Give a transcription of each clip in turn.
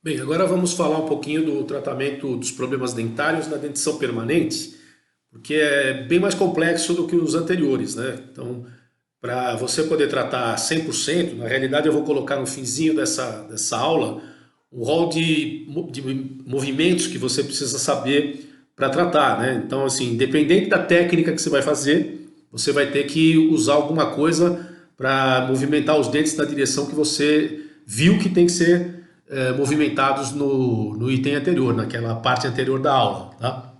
Bem, agora vamos falar um pouquinho do tratamento dos problemas dentários na dentição permanente, porque é bem mais complexo do que os anteriores, né? Então, para você poder tratar 100%, na realidade eu vou colocar no finzinho dessa aula um rol de movimentos que você precisa saber para tratar, né? Então, assim, independente da técnica que você vai fazer, você vai ter que usar alguma coisa para movimentar os dentes na direção que você viu que tem que ser movimentados no item anterior, naquela parte anterior da aula, tá?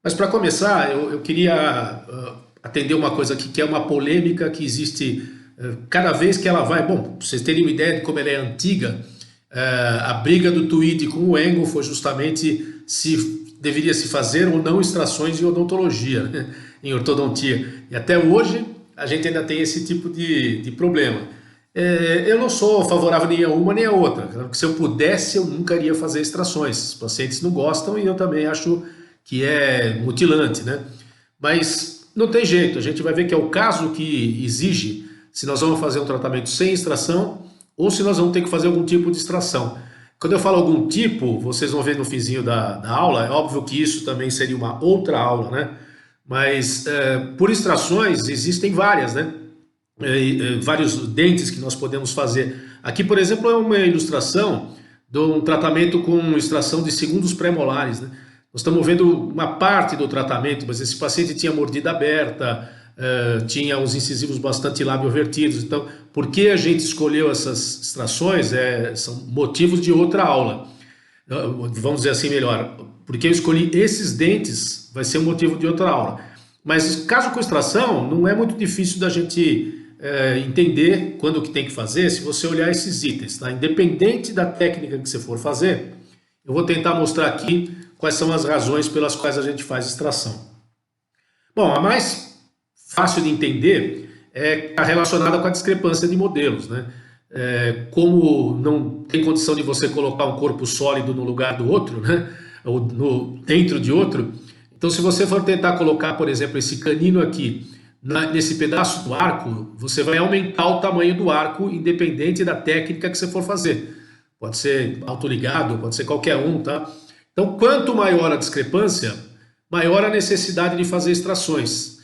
Mas para começar, eu queria atender uma coisa aqui que é uma polêmica que existe cada vez que ela vai. Bom, pra vocês terem uma ideia de como ela é antiga, a briga do Tweed com o Engel foi justamente se deveria se fazer ou não extrações em odontologia, né? Em ortodontia. E até hoje a gente ainda tem esse tipo de problema. Eu não sou favorável nem a uma nem a outra. Claro que se eu pudesse, eu nunca iria fazer extrações. Os pacientes não gostam e eu também acho que é mutilante, né? Mas não tem jeito, a gente vai ver que é o caso que exige se nós vamos fazer um tratamento sem extração ou se nós vamos ter que fazer algum tipo de extração. Quando eu falo algum tipo, vocês vão ver no finzinho da aula, é óbvio que isso também seria uma outra aula, né? Mas por extrações existem várias, né? Vários dentes que nós podemos fazer. Aqui, por exemplo, é uma ilustração de um tratamento com extração de segundos pré-molares, né? Nós estamos vendo uma parte do tratamento, mas esse paciente tinha mordida aberta, tinha os incisivos bastante labiovertidos. Então, por que a gente escolheu essas extrações? São motivos de outra aula. Vamos dizer assim melhor. Porque eu escolhi esses dentes, vai ser um motivo de outra aula. Mas caso com extração, não é muito difícil da gente entender quando que tem que fazer, se você olhar esses itens, tá? Independente da técnica que você for fazer, eu vou tentar mostrar aqui quais são as razões pelas quais a gente faz extração. Bom, a mais fácil de entender está relacionada com a discrepância de modelos, né? Como não tem condição de você colocar um corpo sólido no lugar do outro, né? Ou dentro de outro. Então, se você for tentar colocar, por exemplo, esse canino aqui nesse pedaço do arco, você vai aumentar o tamanho do arco, independente da técnica que você for fazer. Pode ser autoligado, pode ser qualquer um, tá? Então, quanto maior a discrepância, maior a necessidade de fazer extrações.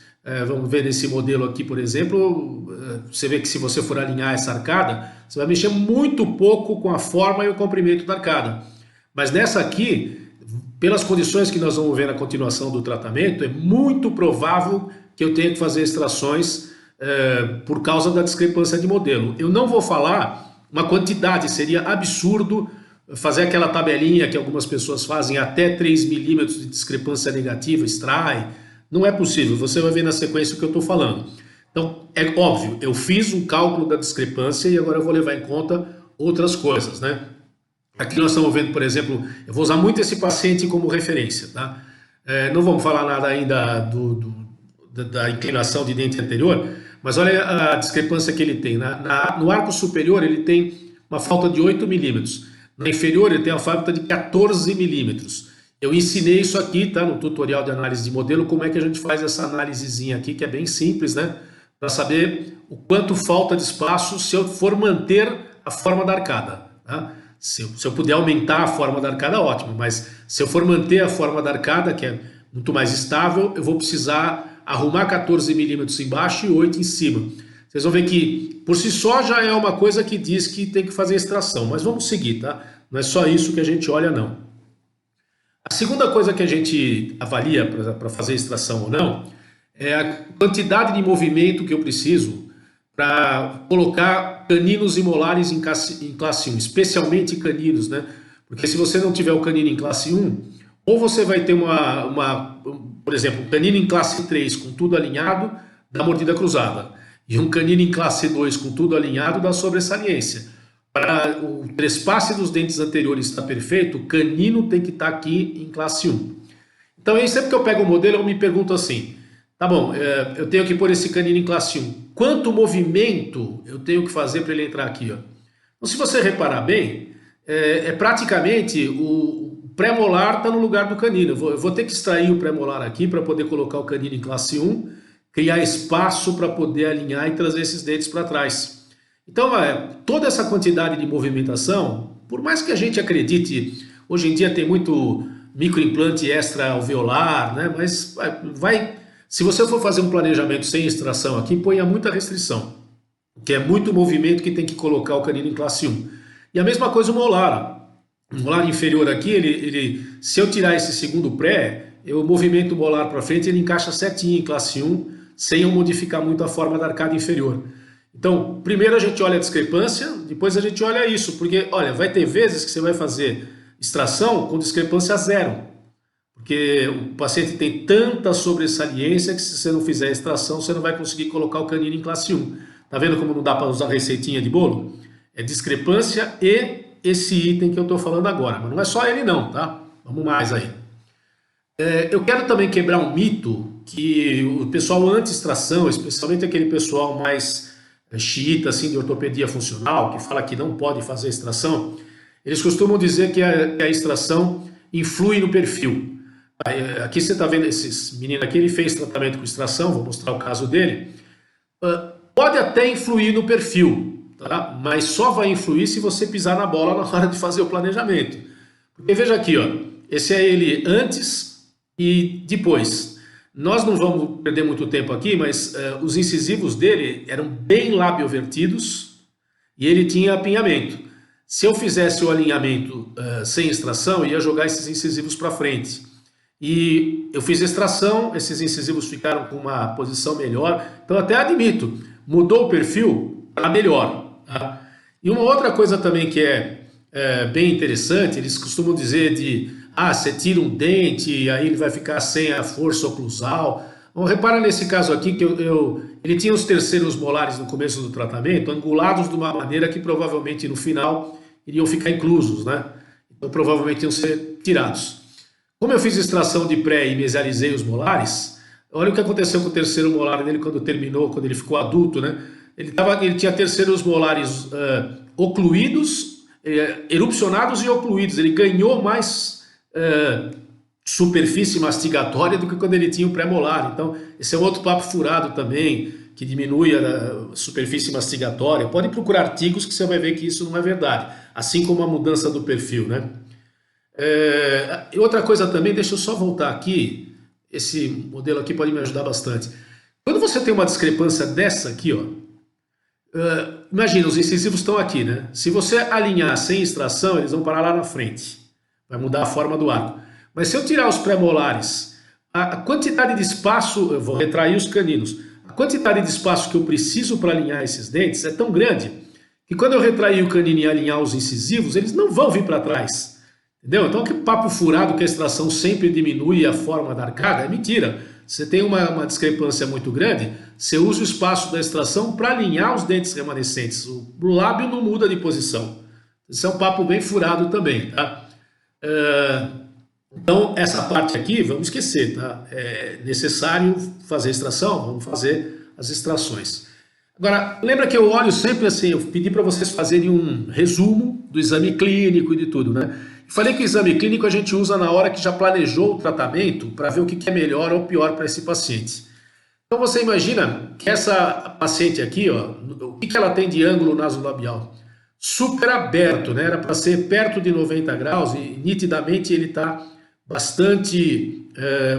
Vamos ver nesse modelo aqui, por exemplo, você vê que se você for alinhar essa arcada, você vai mexer muito pouco com a forma e o comprimento da arcada. Mas nessa aqui, pelas condições que nós vamos ver na continuação do tratamento, é muito provável que eu tenha que fazer extrações por causa da discrepância de modelo. Eu não vou falar uma quantidade, seria absurdo fazer aquela tabelinha que algumas pessoas fazem, até 3 milímetros de discrepância negativa, extrai. Não é possível, você vai ver na sequência o que eu estou falando. Então, é óbvio, eu fiz um cálculo da discrepância e agora eu vou levar em conta outras coisas, né? Aqui nós estamos vendo, por exemplo, eu vou usar muito esse paciente como referência, tá? Não vamos falar nada ainda da inclinação de dente anterior, mas olha a discrepância que ele tem. No arco superior ele tem uma falta de 8 milímetros. Na inferior ele tem uma falta de 14 milímetros. Eu ensinei isso aqui, tá? No tutorial de análise de modelo, como é que a gente faz essa análisezinha aqui, que é bem simples, né? Para saber o quanto falta de espaço se eu for manter a forma da arcada, tá? Se eu puder aumentar a forma da arcada, ótimo, mas se eu for manter a forma da arcada, que é muito mais estável, eu vou precisar arrumar 14 milímetros embaixo e 8 em cima. Vocês vão ver que por si só já é uma coisa que diz que tem que fazer extração, mas vamos seguir, tá? Não é só isso que a gente olha, não. A segunda coisa que a gente avalia para fazer extração ou não é a quantidade de movimento que eu preciso para colocar caninos e molares em classe 1, especialmente caninos, né? Porque se você não tiver o canino em classe 1, ou você vai ter por exemplo, um canino em classe 3 com tudo alinhado, da mordida cruzada, e um canino em classe 2 com tudo alinhado, da sobressalência. Para o trespasse dos dentes anteriores estar perfeito, o canino tem que estar aqui em classe 1. Então, aí, sempre que eu pego o modelo, eu me pergunto assim, tá bom, eu tenho que pôr esse canino em classe 1. Quanto movimento eu tenho que fazer para ele entrar aqui? Ó? Então, se você reparar bem, praticamente o pré-molar está no lugar do canino. Eu vou ter que extrair o pré-molar aqui para poder colocar o canino em classe 1, criar espaço para poder alinhar e trazer esses dentes para trás. Então, toda essa quantidade de movimentação por mais que a gente acredite, hoje em dia tem muito microimplante extra-alveolar, né? Mas se você for fazer um planejamento sem extração aqui, ponha muita restrição, que é muito movimento que tem que colocar o canino em classe 1. E a mesma coisa o molar. O molar inferior aqui, se eu tirar esse segundo pré, eu movimento o molar para frente, ele encaixa certinho em classe 1, sem eu modificar muito a forma da arcada inferior. Então, primeiro a gente olha a discrepância, depois a gente olha isso, porque, olha, vai ter vezes que você vai fazer extração com discrepância zero, porque o paciente tem tanta sobressaliência que se você não fizer extração, você não vai conseguir colocar o canino em classe 1. Tá vendo como não dá para usar receitinha de bolo? É discrepância e esse item que eu estou falando agora, mas não é só ele não, tá? Vamos mais aí. Eu quero também quebrar um mito que o pessoal anti-extração, especialmente aquele pessoal mais xiita assim, de ortopedia funcional, que fala que não pode fazer extração, eles costumam dizer que a extração influi no perfil. Aqui você está vendo esse menino aqui, ele fez tratamento com extração, vou mostrar o caso dele. Pode até influir no perfil, tá? Mas só vai influir se você pisar na bola na hora de fazer o planejamento. Porque veja aqui, ó, esse é ele antes e depois. Nós não vamos perder muito tempo aqui, mas os incisivos dele eram bem labiovertidos e ele tinha apinhamento. Se eu fizesse o alinhamento sem extração, eu ia jogar esses incisivos para frente. E eu fiz extração, esses incisivos ficaram com uma posição melhor. Então até admito, mudou o perfil para melhor. Tá? E uma outra coisa também que é bem interessante, eles costumam dizer você tira um dente e aí ele vai ficar sem a força oclusal. Bom, repara nesse caso aqui que ele tinha os terceiros molares no começo do tratamento, angulados de uma maneira que provavelmente no final iriam ficar inclusos, né? Então provavelmente iam ser tirados. Como eu fiz extração de pré e mesializei os molares, olha o que aconteceu com o terceiro molar dele quando terminou, quando ele ficou adulto, né? Ele tinha terceiros molares ocluídos, erupcionados e ocluídos. Ele ganhou mais superfície mastigatória do que quando ele tinha o pré-molar. Então, esse é um outro papo furado também, que diminui a superfície mastigatória. Pode procurar artigos que você vai ver que isso não é verdade. Assim como a mudança do perfil, né? E outra coisa também, deixa eu só voltar aqui, esse modelo aqui pode me ajudar bastante. Quando você tem uma discrepância dessa aqui, ó, imagina, os incisivos estão aqui, né? Se você alinhar sem extração, eles vão parar lá na frente, vai mudar a forma do arco. Mas se eu tirar os pré-molares, a quantidade de espaço, eu vou retrair os caninos, a quantidade de espaço que eu preciso para alinhar esses dentes é tão grande que quando eu retrair o canino e alinhar os incisivos, eles não vão vir para trás. Entendeu? Então que papo furado que a extração sempre diminui a forma da arcada é mentira. Você tem uma discrepância muito grande, você usa o espaço da extração para alinhar os dentes remanescentes. O lábio não muda de posição. Isso é um papo bem furado também, tá? Então essa parte aqui vamos esquecer, tá? É necessário fazer extração, vamos fazer as extrações. Agora, lembra que eu olho sempre assim, eu pedi para vocês fazerem um resumo do exame clínico e de tudo, né? Falei que o exame clínico a gente usa na hora que já planejou o tratamento para ver o que é melhor ou pior para esse paciente. Então você imagina que essa paciente aqui, ó, o que ela tem de ângulo nasolabial? Super aberto, né? Era para ser perto de 90 graus e nitidamente ele está bastante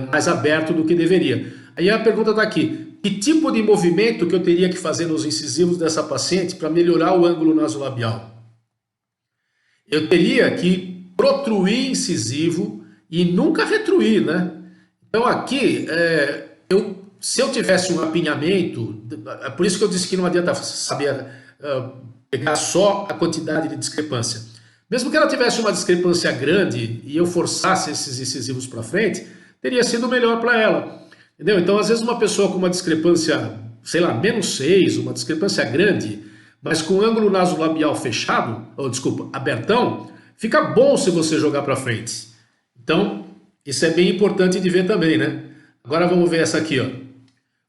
mais aberto do que deveria. Aí a pergunta está aqui, que tipo de movimento que eu teria que fazer nos incisivos dessa paciente para melhorar o ângulo nasolabial? Eu teria que protruir incisivo e nunca retruir, né? Então aqui, se eu tivesse um apinhamento, é por isso que eu disse que não adianta saber pegar só a quantidade de discrepância. Mesmo que ela tivesse uma discrepância grande e eu forçasse esses incisivos para frente, teria sido melhor para ela. Entendeu? Então, às vezes, uma pessoa com uma discrepância, sei lá, -6, uma discrepância grande, mas com ângulo nasolabial fechado, abertão, fica bom se você jogar para frente. Então, isso é bem importante de ver também, né? Agora vamos ver essa aqui, ó.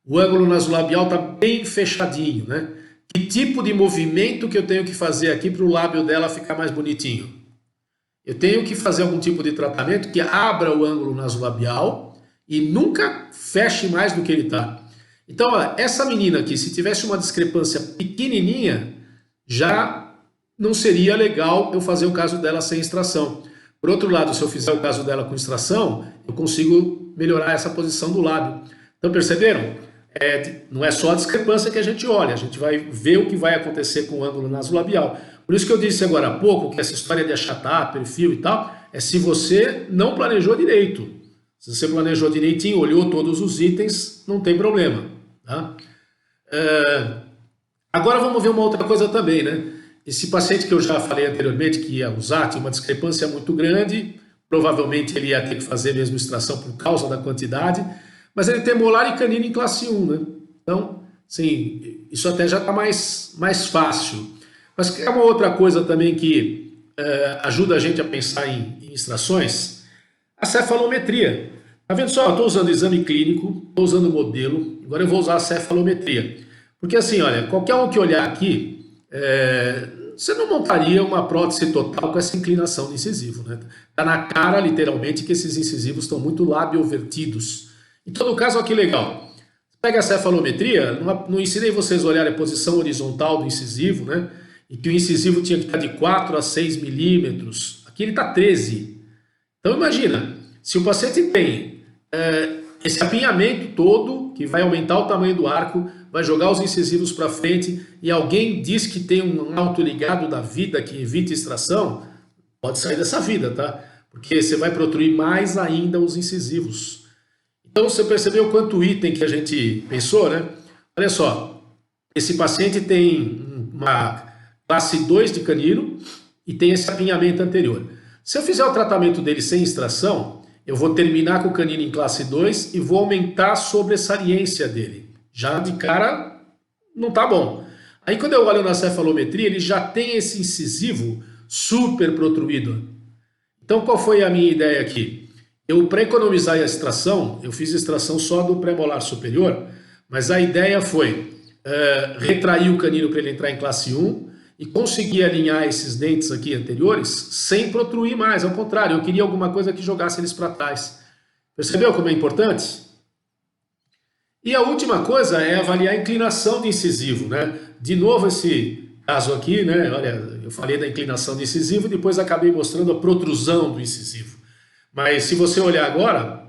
O ângulo nasolabial está bem fechadinho, né? Que tipo de movimento que eu tenho que fazer aqui para o lábio dela ficar mais bonitinho? Eu tenho que fazer algum tipo de tratamento que abra o ângulo nasolabial e nunca feche mais do que ele está. Então, ó, essa menina aqui, se tivesse uma discrepância pequenininha, já não seria legal eu fazer o caso dela sem extração. Por outro lado, se eu fizer o caso dela com extração, eu consigo melhorar essa posição do lábio. Então perceberam? Não é só a discrepância que a gente olha, a gente vai ver o que vai acontecer com o ângulo nasolabial. Por isso que eu disse agora há pouco que essa história de achatar perfil e tal, é se você não planejou direito. Se você planejou direitinho, olhou todos os itens, não tem problema. Tá? Agora vamos ver uma outra coisa também, né? Esse paciente que eu já falei anteriormente que ia usar tinha uma discrepância muito grande, provavelmente ele ia ter que fazer mesmo extração por causa da quantidade, mas ele tem molar e canino em classe 1, né? Então, sim, isso até já está mais fácil. Mas é uma outra coisa também que ajuda a gente a pensar em extrações, a cefalometria. Tá vendo só? Eu estou usando exame clínico, estou usando modelo, agora eu vou usar a cefalometria. Porque assim, olha, qualquer um que olhar aqui, você não montaria uma prótese total com essa inclinação do incisivo, né? Está na cara, literalmente, que esses incisivos estão muito labiovertidos. Em todo caso, olha que legal. Pega a cefalometria, não ensinei vocês a olharem a posição horizontal do incisivo, né? E que o incisivo tinha que estar de 4 a 6 milímetros. Aqui ele está 13. Então imagina, se o paciente tem esse apinhamento todo, que vai aumentar o tamanho do arco, vai jogar os incisivos para frente, e alguém diz que tem um autoligado da vida que evita extração, pode sair dessa vida, tá? Porque você vai protruir mais ainda os incisivos. Então você percebeu quanto item que a gente pensou, né? Olha só, esse paciente tem uma classe 2 de canino e tem esse apinhamento anterior. Se eu fizer o tratamento dele sem extração, eu vou terminar com o canino em classe 2 e vou aumentar a sobressaliência dele. Já de cara não tá bom. Aí quando eu olho na cefalometria, ele já tem esse incisivo super protruído. Então qual foi a minha ideia aqui? Eu, para economizar a extração, eu fiz extração só do premolar superior, mas a ideia foi retrair o canino para ele entrar em classe 1 e conseguir alinhar esses dentes aqui anteriores sem protruir mais. Ao contrário, eu queria alguma coisa que jogasse eles para trás. Percebeu como é importante? E a última coisa é avaliar a inclinação de incisivo, né? De novo esse caso aqui, né? Olha, eu falei da inclinação de incisivo e depois acabei mostrando a protrusão do incisivo. Mas se você olhar agora,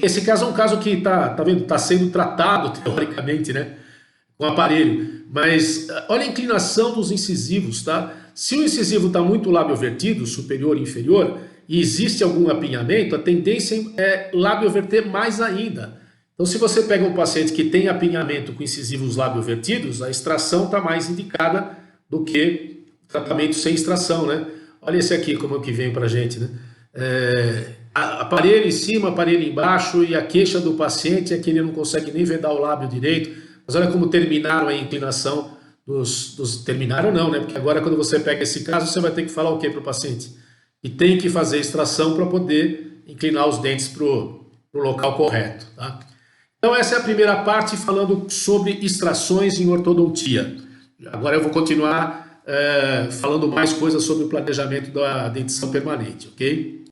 esse caso é um caso que tá vendo, tá sendo tratado teoricamente, né? Com aparelho. Mas olha a inclinação dos incisivos, tá? Se o incisivo está muito labiovertido, superior e inferior, e existe algum apinhamento, a tendência é labioverter mais ainda. Então, se você pega um paciente que tem apinhamento com incisivos labiovertidos, a extração está mais indicada do que tratamento sem extração, né? Olha esse aqui como é que vem para a gente, né? Aparelho em cima, aparelho embaixo, e a queixa do paciente é que ele não consegue nem vedar o lábio direito. Mas olha como terminaram a inclinação terminaram não, né? Porque agora quando você pega esse caso, você vai ter que falar o que para o paciente? E tem que fazer extração para poder inclinar os dentes para o local correto, tá? Então essa é a primeira parte falando sobre extrações em ortodontia. Agora eu vou continuar falando mais coisas sobre o planejamento da dentição permanente, ok?